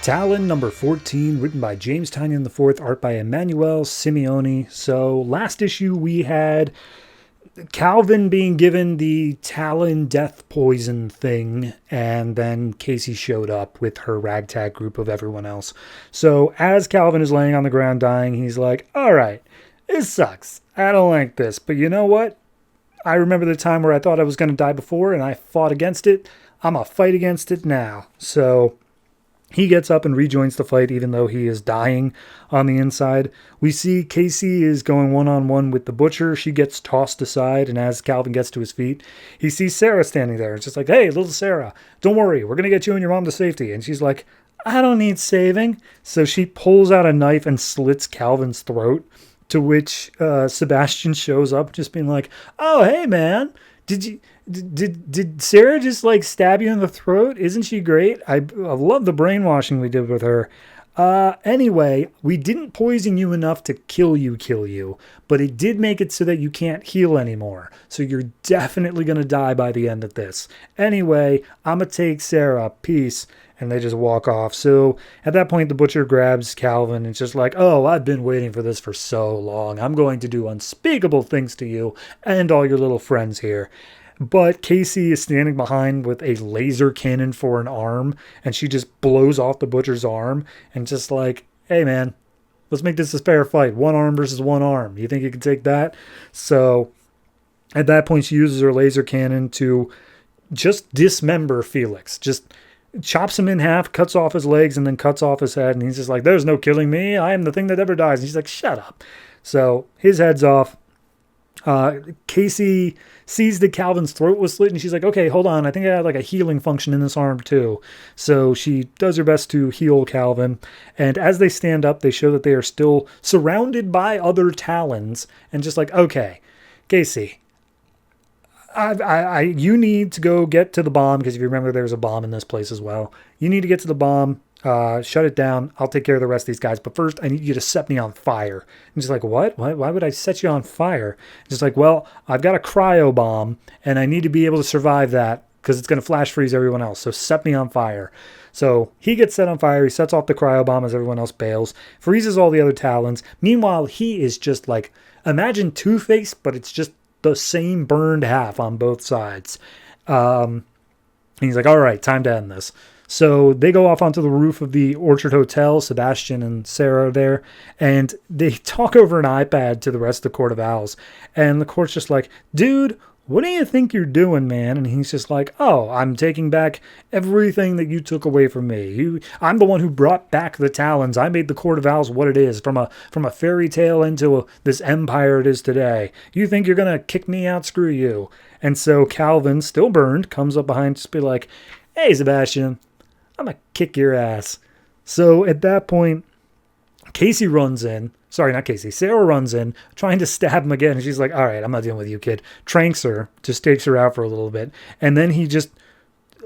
Talon number 14, written by James Tynion IV, art by Emmanuel Simeoni. So last issue we had Calvin being given the Talon death poison thing, and then Casey showed up with her ragtag group of everyone else. So as Calvin is laying on the ground dying, he's like, all right, this sucks. I don't like this, but you know what? I remember the time where I thought I was going to die before and I fought against it. I'm going to fight against it now. So he gets up and rejoins the fight even though he is dying on the inside. We see Casey is going one-on-one with the butcher. She gets tossed aside, and as Calvin gets to his feet, he sees Sarah standing there. It's just like, hey, little Sarah, don't worry. We're going to get you and your mom to safety. And she's like, I don't need saving. So she pulls out a knife and slits Calvin's throat, to which Sebastian shows up just being like, oh, hey, man, Did Sarah just like stab you in the throat? Isn't she great? I love the brainwashing we did with her. Anyway, we didn't poison you enough to kill you, but it did make it so that you can't heal anymore. So you're definitely going to die by the end of this. Anyway, I'm going to take Sarah. Peace. And they just walk off. So at that point, the butcher grabs Calvin and it's just like, oh, I've been waiting for this for so long. I'm going to do unspeakable things to you and all your little friends here. But Casey is standing behind with a laser cannon for an arm, and she just blows off the butcher's arm and just like, hey, man, let's make this a fair fight. One arm versus one arm. You think you can take that? So at that point, she uses her laser cannon to just dismember Felix. Just chops him in half, cuts off his legs, and then cuts off his head. And he's just like, there's no killing me. I am the thing that never dies. And she's like, shut up. So his head's off. Casey sees that Calvin's throat was slit, and she's like, okay, hold on. I think I have like a healing function in this arm too. So she does her best to heal Calvin. And as they stand up, they show that they are still surrounded by other Talons. And just like, okay, Casey, you need to go get to the bomb, because if you remember, there's a bomb in this place as well. You need to get to the bomb, shut it down. I'll take care of the rest of these guys. But first, I need you to set me on fire. And she's like, what? Why would I set you on fire? Just like, well, I've got a cryo bomb, and I need to be able to survive that because it's going to flash freeze everyone else. So set me on fire. So he gets set on fire. He sets off the cryo bomb as everyone else bails, freezes all the other Talons. Meanwhile, he is just like, imagine Two-Face, but it's just the same burned half on both sides. And he's like, all right, time to end this. So they go off onto the roof of the Orchard Hotel. Sebastian and Sarah are there, and they talk over an iPad to the rest of the Court of Owls. And the court's just like, dude, what do you think you're doing, man? And he's just like, oh, I'm taking back everything that you took away from me. I'm the one who brought back the Talons. I made the Court of Owls what it is, from a fairy tale into this empire it is today. You think you're going to kick me out? Screw you. And so Calvin, still burned, comes up behind to just be like, hey, Sebastian, I'm going to kick your ass. So at that point, Casey runs in. Sorry, not Casey. Sarah runs in, trying to stab him again. And she's like, all right, I'm not dealing with you, kid. Tranks her, just takes her out for a little bit. And then he just,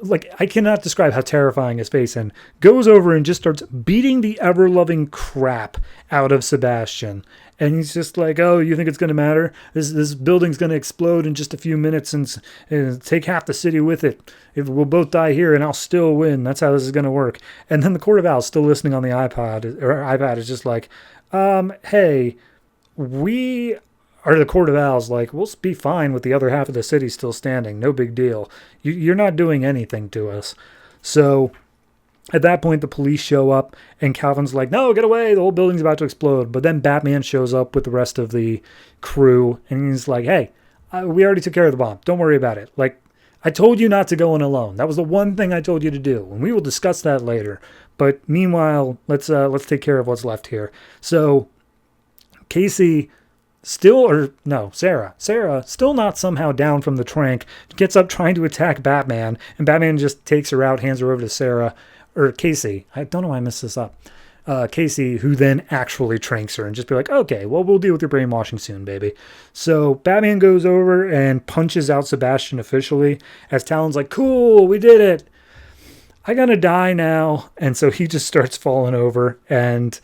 like, I cannot describe how terrifying his face is, goes over and just starts beating the ever-loving crap out of Sebastian. And he's just like, oh, you think it's going to matter? This building's going to explode in just a few minutes and take half the city with it. We'll both die here and I'll still win. That's how this is going to work. And then the Court of Owls, still listening on the iPad, is just like, hey, we are the Court of Owls. Like, we'll be fine with the other half of the city still standing. No big deal. You're not doing anything to us. So at that point, the police show up, and Calvin's like, no, get away. The whole building's about to explode. But then Batman shows up with the rest of the crew, and he's like, hey, we already took care of the bomb. Don't worry about it. Like, I told you not to go in alone. That was the one thing I told you to do, and we will discuss that later. But meanwhile, let's take care of what's left here. So Casey Sarah still not somehow down from the trank, gets up trying to attack Batman, and Batman just takes her out, hands her over to Sarah, or Casey. I don't know why I messed this up. Casey, who then actually tranks her and just be like, okay, well, we'll deal with your brainwashing soon, baby. So Batman goes over and punches out Sebastian officially, as Talon's like, cool, we did it. I gotta die now. And so he just starts falling over, and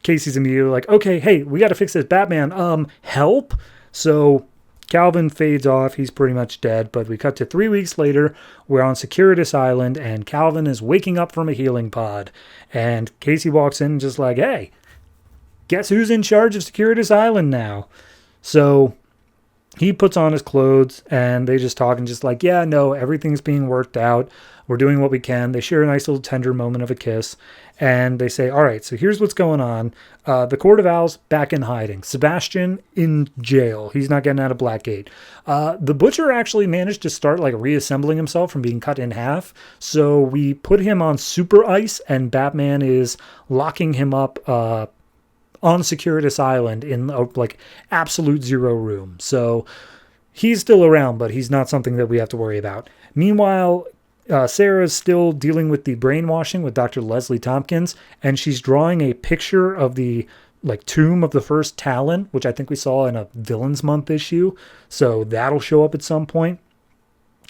Casey's immediately like, okay, hey, we gotta fix this. Batman, help. So Calvin fades off. He's pretty much dead. But we cut to 3 weeks later. We're on Securitas Island, and Calvin is waking up from a healing pod. And Casey walks in just like, hey, guess who's in charge of Securitas Island now? So he puts on his clothes, and they just talk and just like, yeah, no, everything's being worked out. We're doing what we can. They share a nice little tender moment of a kiss. And they say, all right, so here's what's going on. The Court of Owls back in hiding. Sebastian in jail. He's not getting out of Blackgate. The Butcher actually managed to start like reassembling himself from being cut in half. So we put him on super ice, and Batman is locking him up on Securitas Island in like absolute zero room. So he's still around, but he's not something that we have to worry about. Meanwhile, Sarah's still dealing with the brainwashing with Dr. Leslie Tompkins, and she's drawing a picture of the like tomb of the first Talon, which I think we saw in a Villains Month issue. So that'll show up at some point.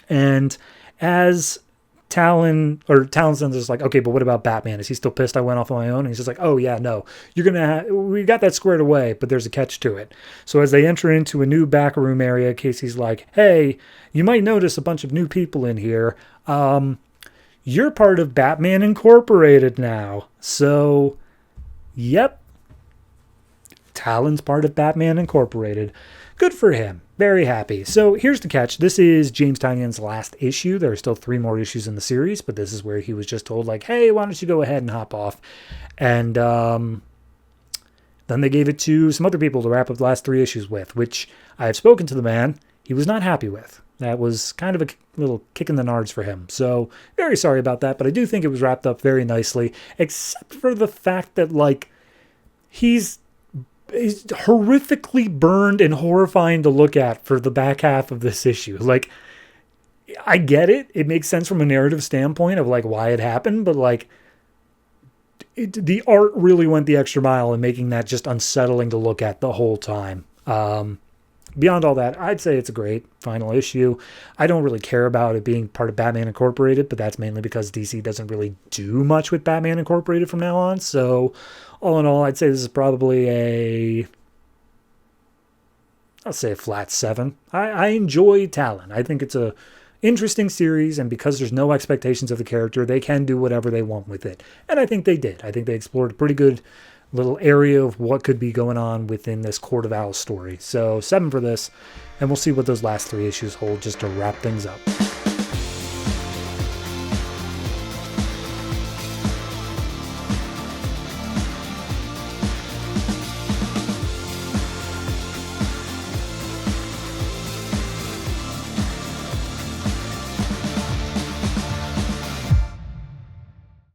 And as Townsend is like, okay, but what about Batman? Is he still pissed I went off on my own? And he's just like, oh yeah, no, we got that squared away, but there's a catch to it. So as they enter into a new back room area, Casey's like, hey, you might notice a bunch of new people in here. You're part of Batman Incorporated now. So, yep. Talon's part of Batman Incorporated. Good for him. Very happy. So here's the catch. This is James Tynion's last issue. There are still 3 more issues in the series, but this is where he was just told like, hey, why don't you go ahead and hop off? And then they gave it to some other people to wrap up the last 3 issues with, which I have spoken to the man. He was not happy with. That was kind of a little kick in the nards for him. So very sorry about that, but I do think it was wrapped up very nicely, except for the fact that like he's horrifically burned and horrifying to look at for the back half of this issue. Like, I get it. It makes sense from a narrative standpoint of like why it happened, but like the art really went the extra mile in making that just unsettling to look at the whole time. Beyond all that, I'd say it's a great final issue. I don't really care about it being part of Batman Incorporated, but that's mainly because DC doesn't really do much with Batman Incorporated from now on. So all in all, I'd say this is probably I'll say a flat 7. I enjoy Talon. I think it's a interesting series, and because there's no expectations of the character, they can do whatever they want with it. And I think they did. I think they explored a pretty good little area of what could be going on within this Court of Owls story. So 7 for this, and we'll see what those last 3 issues hold just to wrap things up.